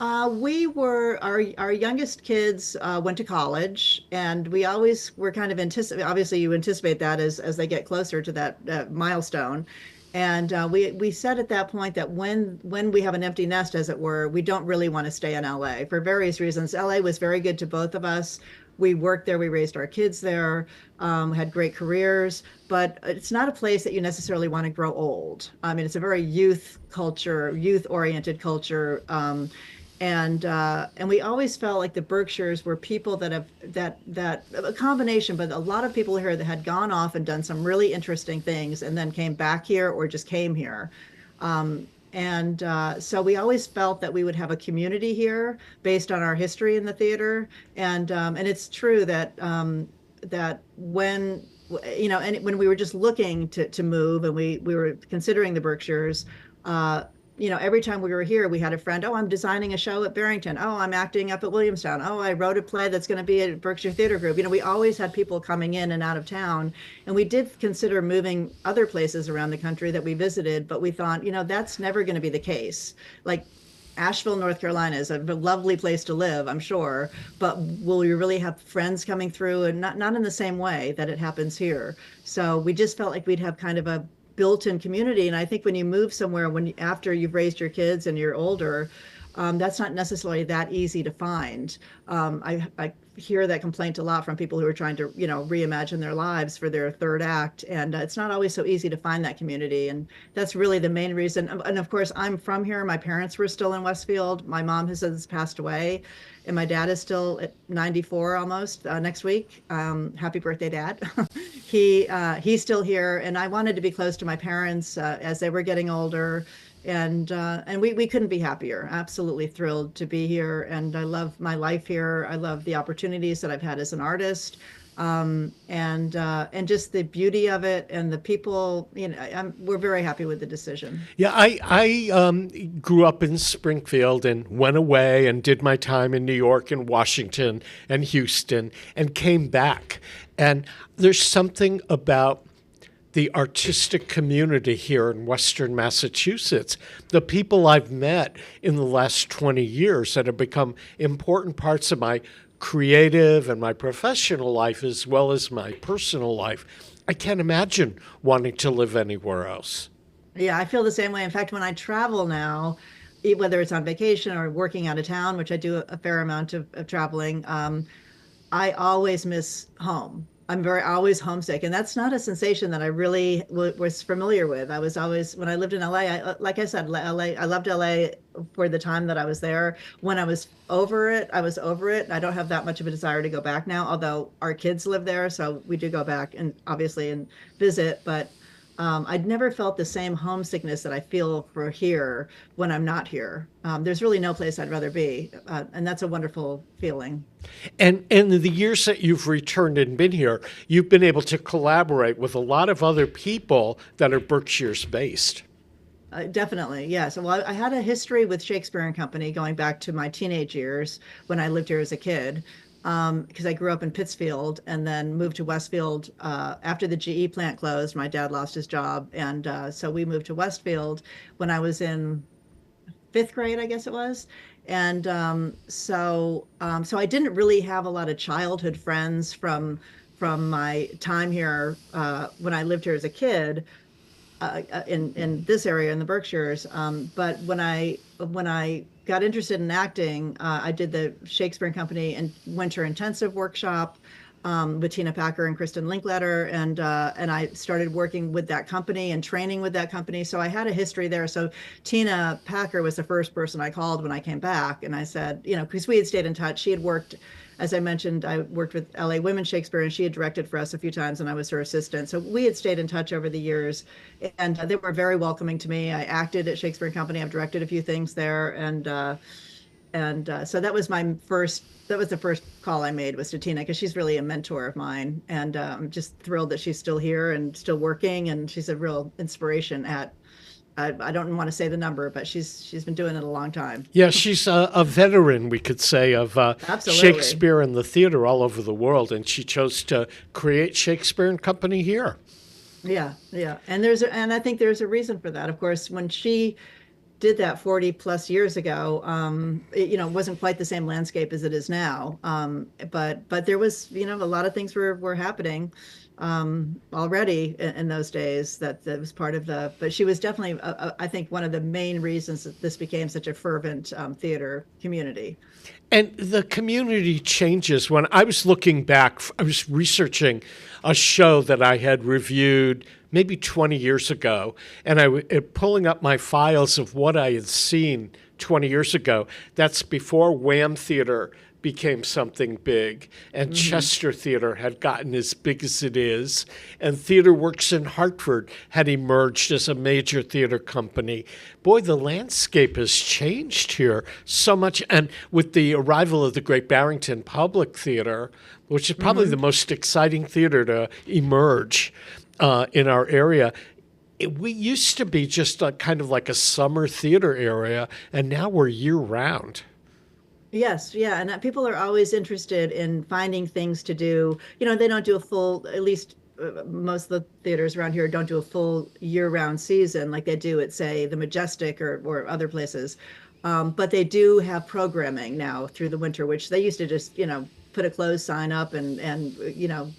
Our youngest kids went to college, and we always were kind of obviously you anticipate that as they get closer to that milestone. And we said at that point that when we have an empty nest, as it were, we don't really want to stay in LA for various reasons. LA was very good to both of us. We worked there, we raised our kids there, had great careers, but it's not a place that you necessarily want to grow old. I mean, it's a very youth-oriented culture. And we always felt like the Berkshires were people that have that a combination, but a lot of people here that had gone off and done some really interesting things and then came back here or just came here. So we always felt that we would have a community here based on our history in the theater. And it's true that when when we were just looking to move and we were considering the Berkshires, every time we were here, we had a friend, oh, I'm designing a show at Barrington. Oh, I'm acting up at Williamstown. Oh, I wrote a play that's going to be at Berkshire Theater Group. We always had people coming in and out of town. And we did consider moving other places around the country that we visited, but we thought, that's never going to be the case. Like Asheville, North Carolina is a lovely place to live, I'm sure, but will we really have friends coming through? And not in the same way that it happens here. So we just felt like we'd have kind of a built-in community. And I think when you move somewhere, after you've raised your kids and you're older, that's not necessarily that easy to find. I hear that complaint a lot from people who are trying to, reimagine their lives for their third act. And it's not always so easy to find that community. And that's really the main reason. And of course, I'm from here. My parents were still in Westfield. My mom has since passed away. And my dad is still at 94 almost next week. Happy birthday, Dad. He's still here. And I wanted to be close to my parents as they were getting older. And we couldn't be happier. Absolutely thrilled to be here. And I love my life here. I love the opportunities that I've had as an artist. And just the beauty of it and the people, we're very happy with the decision. Yeah, I grew up in Springfield and went away and did my time in New York and Washington and Houston and came back. And there's something about the artistic community here in Western Massachusetts, the people I've met in the last 20 years that have become important parts of my creative and my professional life as well as my personal life. I can't imagine wanting to live anywhere else. Yeah, I feel the same way. In fact, when I travel now, whether it's on vacation or working out of town, which I do a fair amount of traveling, I always miss home. I'm very always homesick, and that's not a sensation that I really was familiar with. I was always, when I lived in LA, like I said, LA, I loved LA for the time that I was there. When I was over it, I was over it. I don't have that much of a desire to go back now, although our kids live there, so we do go back and obviously and visit. But I'd never felt the same homesickness that I feel for here when I'm not here. There's really no place I'd rather be, and that's a wonderful feeling. And in the years that you've returned and been here, you've been able to collaborate with a lot of other people that are Berkshire's based. Definitely, yes. Well, I had a history with Shakespeare and Company going back to my teenage years when I lived here as a kid, because I grew up in Pittsfield and then moved to Westfield after the GE plant closed. My dad lost his job, and so we moved to Westfield when I was in fifth grade, I guess it was. And so I didn't really have a lot of childhood friends from my time here when I lived here as a kid. In this area in the Berkshires. But when I got interested in acting, I did the Shakespeare and Company and Winter Intensive Workshop with Tina Packer and Kristen Linkletter, and I started working with that company and training with that company. So I had a history there. So Tina Packer was the first person I called when I came back, and I said, because we had stayed in touch. She had worked. As I mentioned, I worked with LA Women Shakespeare, and she had directed for us a few times, and I was her assistant. So we had stayed in touch over the years, and they were very welcoming to me. I acted at Shakespeare and Company. I've directed a few things there, and so that was the first call I made, was to Tina, because she's really a mentor of mine, and I'm just thrilled that she's still here and still working, and she's a real inspiration at. I don't want to say the number, but she's been doing it a long time. Yeah, she's a veteran, we could say, of Shakespeare and the theater all over the world, and she chose to create Shakespeare and Company here. Yeah, and I think there's a reason for that. Of course, when she did that 40 plus years ago, it wasn't quite the same landscape as it is now. But there was, a lot of things were happening already in those days that was part of but she was definitely, I think, one of the main reasons that this became such a fervent theater community. And the community changes. When I was looking back, I was researching a show that I had reviewed maybe 20 years ago, and pulling up my files of what I had seen 20 years ago. That's before Wham Theater became something big, and Chester Theater had gotten as big as it is, and Theater Works in Hartford had emerged as a major theater company. Boy, the landscape has changed here so much, and with the arrival of the Great Barrington Public Theater, which is probably the most exciting theater to emerge in our area. We used to be just kind of like a summer theater area, and now we're year-round. Yes, yeah, and people are always interested in finding things to do. They don't do a full, at least most of the theaters around here don't do a full year-round season like they do at, say, the Majestic or other places. But they do have programming now through the winter, which they used to just, put a closed sign up and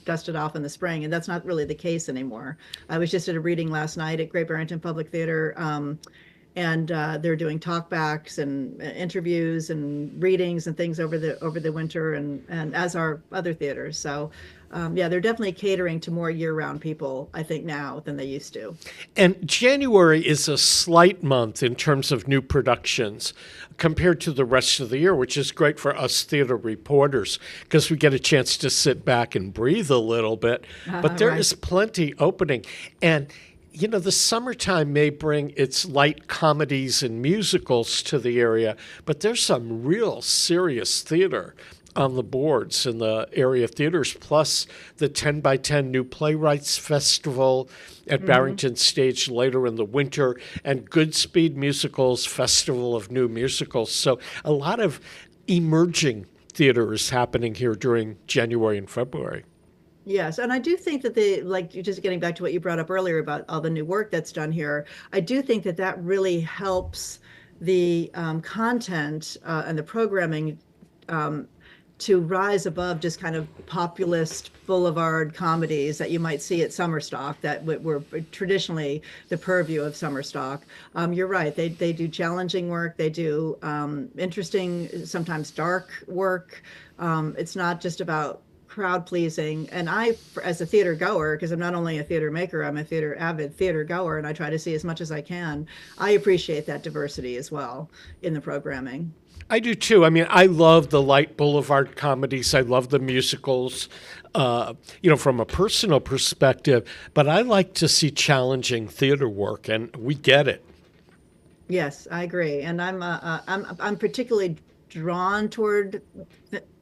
dust it off in the spring, and that's not really the case anymore. I was just at a reading last night at Great Barrington Public Theater. And they're doing talkbacks and interviews and readings and things over the winter, and as are other theaters. So they're definitely catering to more year-round people, I think, now than they used to. And January is a slight month in terms of new productions compared to the rest of the year, which is great for us theater reporters because we get a chance to sit back and breathe a little bit. But there is plenty opening. And the summertime may bring its light comedies and musicals to the area, but there's some real serious theater on the boards in the area theaters, plus the 10 by 10 New Playwrights Festival at Barrington Stage later in the winter, and Goodspeed Musicals Festival of New Musicals. So a lot of emerging theater is happening here during January and February. Yes, and I do think that just getting back to what you brought up earlier about all the new work that's done here, I do think that really helps the content and the programming to rise above just kind of populist boulevard comedies that you might see at summer stock that were traditionally the purview of summer stock. You're right, they do challenging work, they do interesting, sometimes dark work. It's not just about crowd pleasing. And I, as a theater goer, because I'm not only a theater maker, I'm a avid theater goer, and I try to see as much as I can. I appreciate that diversity as well in the programming. I do too. I mean, I love the light boulevard comedies. I love the musicals, from a personal perspective. But I like to see challenging theater work, and we get it. Yes, I agree, and I'm particularly drawn toward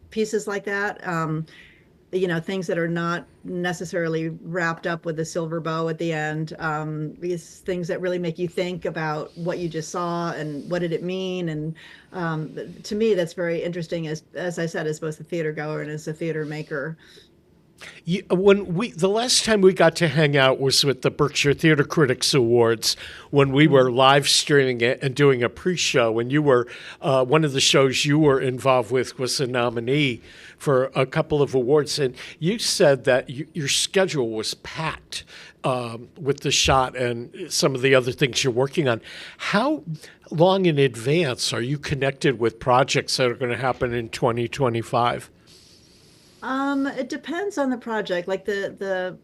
pieces like that. Things that are not necessarily wrapped up with a silver bow at the end. These things that really make you think about what you just saw and what did it mean. And to me, that's very interesting. As I said, as both a theater goer and as a theater maker. The last time we got to hang out was with the Berkshire Theater Critics Awards, when we were live streaming it and doing a pre-show, and you were one of the shows you were involved with was a nominee for a couple of awards, and you said that your schedule was packed with the shot and some of the other things you're working on. How long in advance are you connected with projects that are going to happen in 2025? It depends on the project. Like the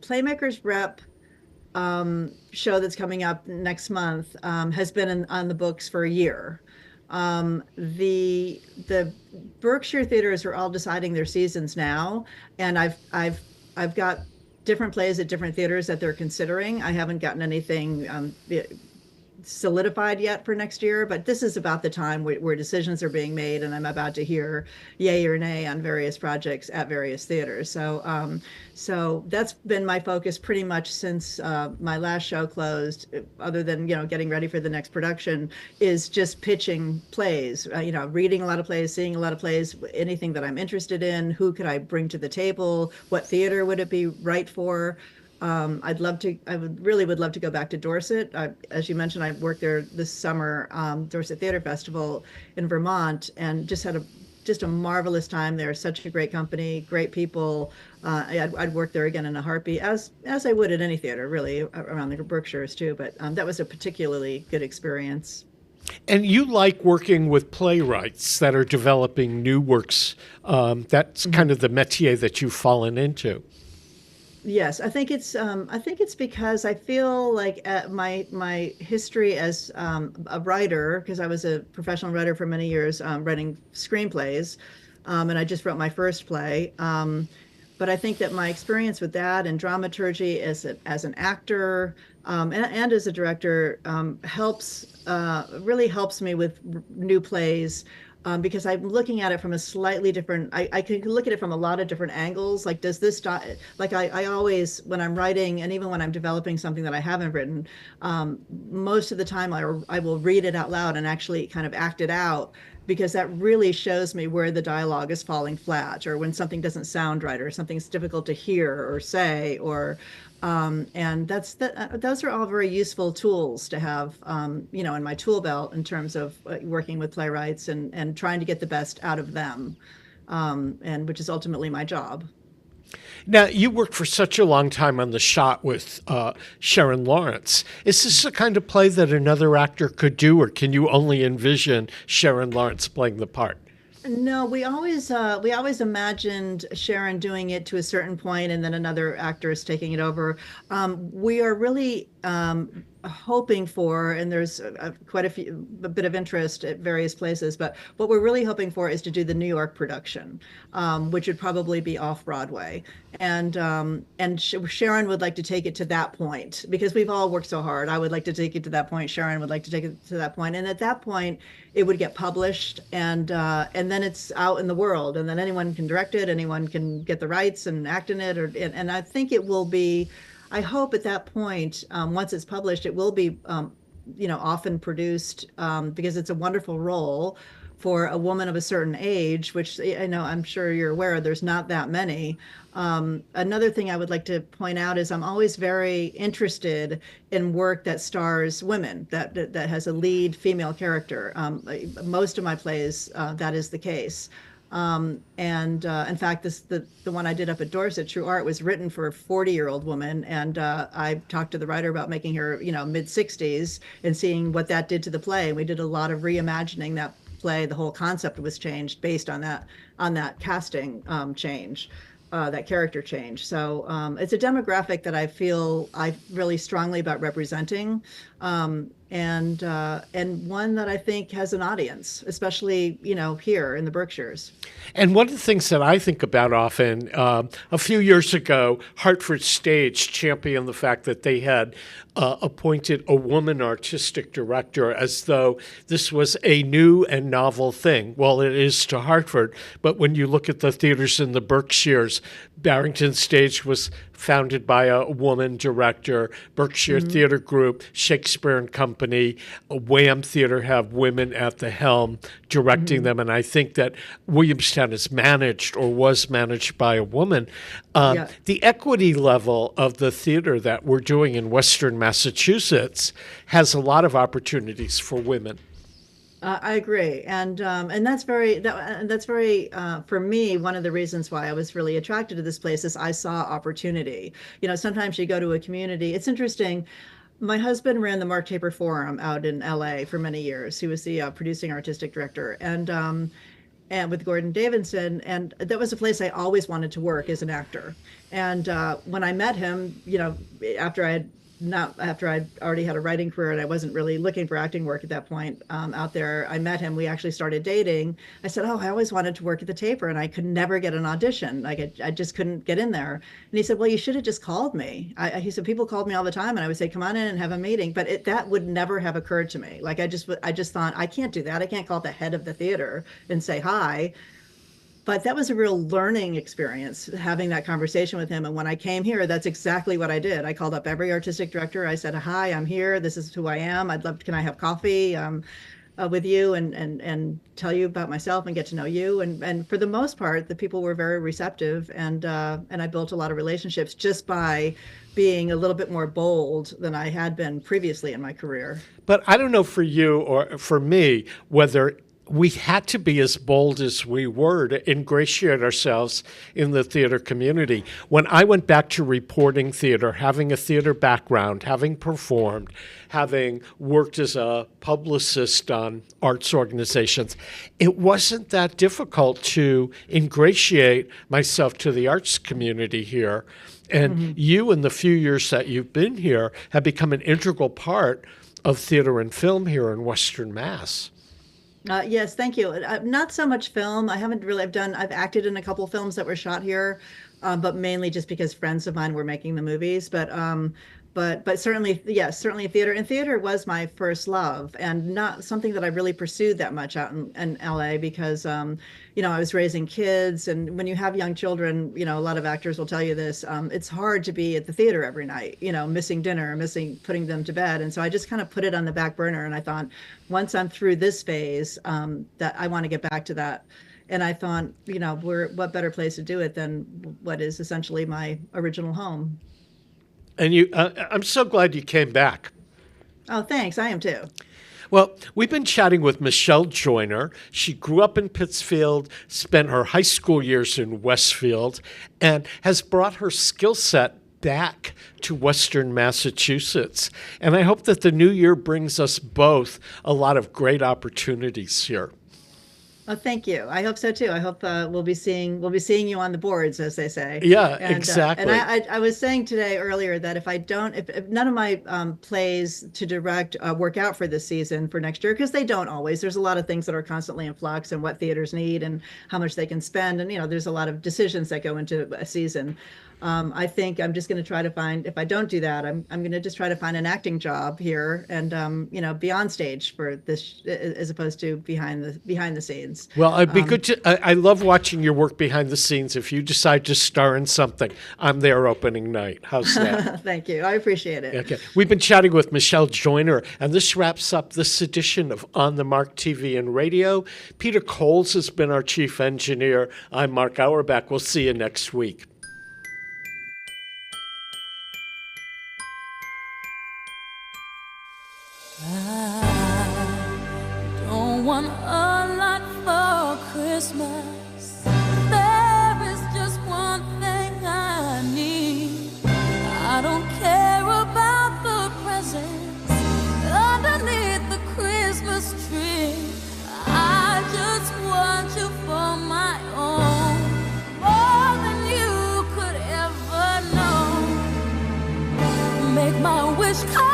Playmakers Rep show that's coming up next month has been on the books for a year. The Berkshire theaters are all deciding their seasons now, and I've got different plays at different theaters that they're considering. I haven't gotten anything solidified yet for next year, but this is about the time where decisions are being made, and I'm about to hear yay or nay on various projects at various theaters. So that's been my focus pretty much since my last show closed, other than getting ready for the next production, is just pitching plays, reading a lot of plays, seeing a lot of plays, anything that I'm interested in. Who could I bring to the table? What theater would it be right for? I would really love to go back to Dorset. As you mentioned, I worked there this summer, Dorset Theater Festival in Vermont, and just had a marvelous time there. Such a great company, great people. I'd work there again in a heartbeat, as I would at any theater, really, around the Berkshires too. But that was a particularly good experience. And you like working with playwrights that are developing new works. That's kind of the métier that you've fallen into. Yes, I think it's because I feel like my history as a writer, because I was a professional writer for many years, writing screenplays, and I just wrote my first play. But I think that my experience with that and dramaturgy as an actor and as a director really helps me with new plays. Because I'm looking at it from a slightly different, I can look at it from a lot of different angles. Like, does this, like I always, when I'm writing, and even when I'm developing something that I haven't written, most of the time I will read it out loud and actually kind of act it out, because that really shows me where the dialogue is falling flat, or when something doesn't sound right, or something's difficult to hear or say, or and those are all very useful tools to have, in my tool belt in terms of working with playwrights and trying to get the best out of them, and which is ultimately my job. Now, you worked for such a long time on The Shot with Sharon Lawrence. Is this the kind of play that another actor could do, or can you only envision Sharon Lawrence playing the part? No, we always imagined Sharon doing it to a certain point, and then another actor is taking it over. We are really hoping for, and there's a bit of interest at various places, but what we're really hoping for is to do the New York production, which would probably be off Broadway. And Sharon would like to take it to that point, because we've all worked so hard. I would like to take it to that point. Sharon would like to take it to that point. And at that point, it would get published, and then it's out in the world, and then anyone can direct it, anyone can get the rights and act in it, and I think it will be, I hope at that point, once it's published, it will be, often produced, because it's a wonderful role for a woman of a certain age, which I know, I'm sure you're aware, there's not that many. Another thing I would like to point out is I'm always very interested in work that stars women, that has a lead female character. Most of my plays, that is the case. In fact, the one I did up at Dorset, True Art, was written for a 40-year-old woman, and I talked to the writer about making her, mid-60s, and seeing what that did to the play. We did a lot of reimagining that play. The whole concept was changed based on that that casting change. That character change. So it's a demographic that I feel I really strongly about representing, and one that I think has an audience, especially here in the Berkshires. And one of the things that I think about often, a few years ago, Hartford Stage championed the fact that they had appointed a woman artistic director as though this was a new and novel thing. Well, it is to Hartford, but when you look at the theaters in the Berkshires, Barrington Stage was founded by a woman director, Berkshire Theater Group, Shakespeare and Company, Wham Theater have women at the helm directing them. And I think that Williamstown is managed or was managed by a woman. The equity level of the theater that we're doing in Western Massachusetts has a lot of opportunities for women. I agree, and that's very for me, one of the reasons why I was really attracted to this place is I saw opportunity. Sometimes you go to a community. It's interesting. My husband ran the Mark Taper Forum out in LA for many years. He was the producing artistic director, and with Gordon Davidson, and that was a place I always wanted to work as an actor. And when I met him, after I'd already had a writing career and I wasn't really looking for acting work at that point out there, I met him. We actually started dating. I said, I always wanted to work at the Taper and I could never get an audition. I just couldn't get in there. And he said, well, you should have just called me. He said, people called me all the time and I would say, come on in and have a meeting. But that would never have occurred to me. I just thought, I can't do that. I can't call the head of the theater and say hi. But that was a real learning experience, having that conversation with him. And when I came here, that's exactly what I did. I called up every artistic director. I said, hi, I'm here. This is who I am. Can I have coffee with you and tell you about myself and get to know you? And for the most part, the people were very receptive. And I built a lot of relationships just by being a little bit more bold than I had been previously in my career. But I don't know for you or for me whether we had to be as bold as we were to ingratiate ourselves in the theater community. When I went back to reporting theater, having a theater background, having performed, having worked as a publicist on arts organizations, it wasn't that difficult to ingratiate myself to the arts community here. And you, in the few years that you've been here, have become an integral part of theater and film here in Western Mass. Yes, thank you. Not so much film. I've acted in a couple films that were shot here, but mainly just because friends of mine were making the movies. But certainly, yes, certainly theater. And theater was my first love and not something that I really pursued that much out in LA because, I was raising kids. And when you have young children, a lot of actors will tell you this, it's hard to be at the theater every night, missing dinner, putting them to bed. And so I just kind of put it on the back burner. And I thought, once I'm through this phase, that I want to get back to that. And I thought, what better place to do it than what is essentially my original home. And I'm so glad you came back. Oh, thanks. I am too. Well, we've been chatting with Michelle Joyner. She grew up in Pittsfield, spent her high school years in Westfield, and has brought her skill set back to Western Massachusetts. And I hope that the new year brings us both a lot of great opportunities here. Oh, thank you. I hope so too. I hope we'll be seeing you on the boards, as they say. Yeah, exactly. And I was saying earlier that if none of my plays to direct work out for this season for next year, because they don't always. There's a lot of things that are constantly in flux and what theaters need and how much they can spend, and there's a lot of decisions that go into a season. I think I'm just going to try to find, if I don't do that, I'm going to just try to find an acting job here and, be on stage for this as opposed to behind the scenes. Well, it'd be good to, I love watching your work behind the scenes. If you decide to star in something, I'm there opening night. How's that? Thank you. I appreciate it. Okay. We've been chatting with Michelle Joyner, and this wraps up this edition of On the Mark TV and Radio. Peter Coles has been our chief engineer. I'm Mark Auerbach. We'll see you next week. I don't want a lot for Christmas. There is just one thing I need. I don't care about the presents underneath the Christmas tree. I just want you for my own. wish I